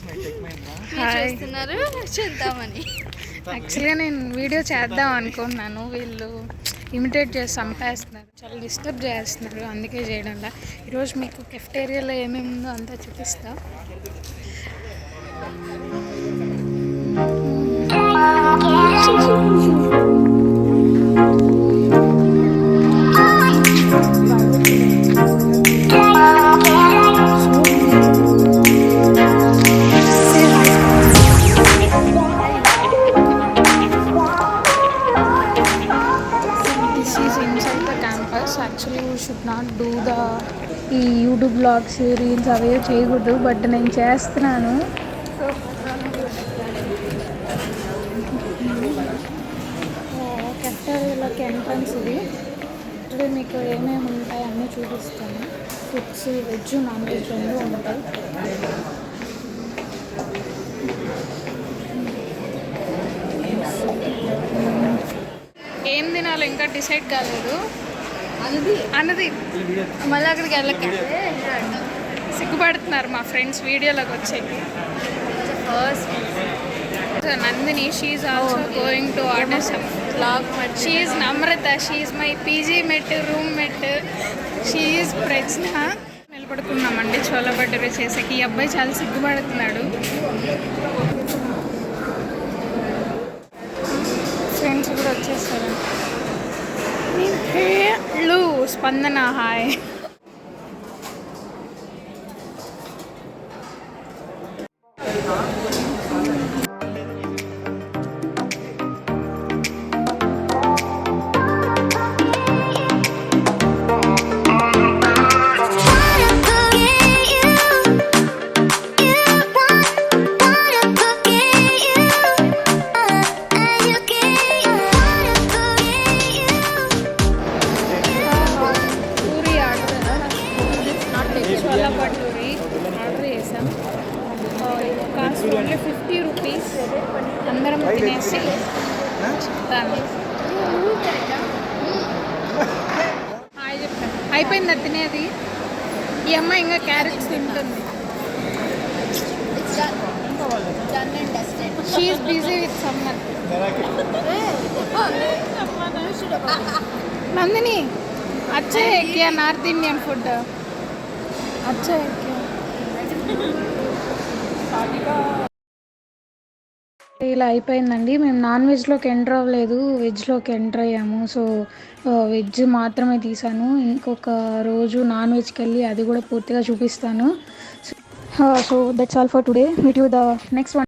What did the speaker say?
చూస్తున్నారు చేద్దామని. యాక్చువల్గా నేను వీడియో చేద్దాం అనుకుంటున్నాను, వీళ్ళు ఇమిటేట్ చేసి చంపేస్తున్నారు, చాలా డిస్టర్బ్ చేస్తున్నారు, అందుకే చేయడంలా. ఈరోజు మీకు కెఫ్టేరియాలో ఏమేమి ఉందో అంతా చూపిస్తా. Actually you should not do ఈ యూట్యూబ్ బ్లాగ్స్ రీల్స్ అవే చేయకూడదు, బట్ నేను చేస్తున్నాను. కెఫ్టేరియాలోకి ఎంట్రన్స్ ఇది. ఇప్పుడు మీకు ఏమేమి ఉంటాయి అన్నీ చూపిస్తాను. ఫుడ్స్ వెజ్ నాన్ వెజ్ రెండు ఉంటాయి. ఏం తినాలో ఇంకా డిసైడ్ కాలేదు. అన్నది మళ్ళీ అక్కడికి వెళ్ళక సిగ్గుపడుతున్నారు మా ఫ్రెండ్స్ వీడియోలోకి వచ్చేకి. Nandini, she also going to order some vlog. She Namratha, she my PG mate, roommate. She Pragna. నిలబడుకున్నామండి చోలా భటూరే చేసేకి. ఈ అబ్బాయి చాలా సిగ్గుపడుతున్నాడు. ఫ్రెండ్స్ కూడా వచ్చేస్తారు. స్పందన హాయ్. చోలా భటూరి ఆర్డర్ చేసాం. Cost only 50 rupees. అందరం తినేసి చెప్తాను. హాయ్ చెప్పాను. అయిపోయిందా తినేది? ఈ అమ్మాయి ఇంకా క్యారెట్స్ తింటుంది. She's busy with summer. Nandini अच्छा है क्या नार्थ इंडियन फूड? अच्छा है क्या? ఇలా అయిపోయిందండి. మేము నాన్ వెజ్లోకి ఎంటర్ అవ్వలేదు, వెజ్లోకి ఎంటర్ అయ్యాము. సో వెజ్ మాత్రమే తీసాను. ఇంకొక రోజు నాన్ వెజ్కి వెళ్ళి అది కూడా పూర్తిగా చూపిస్తాను. So that's all for today. Meet you the next one.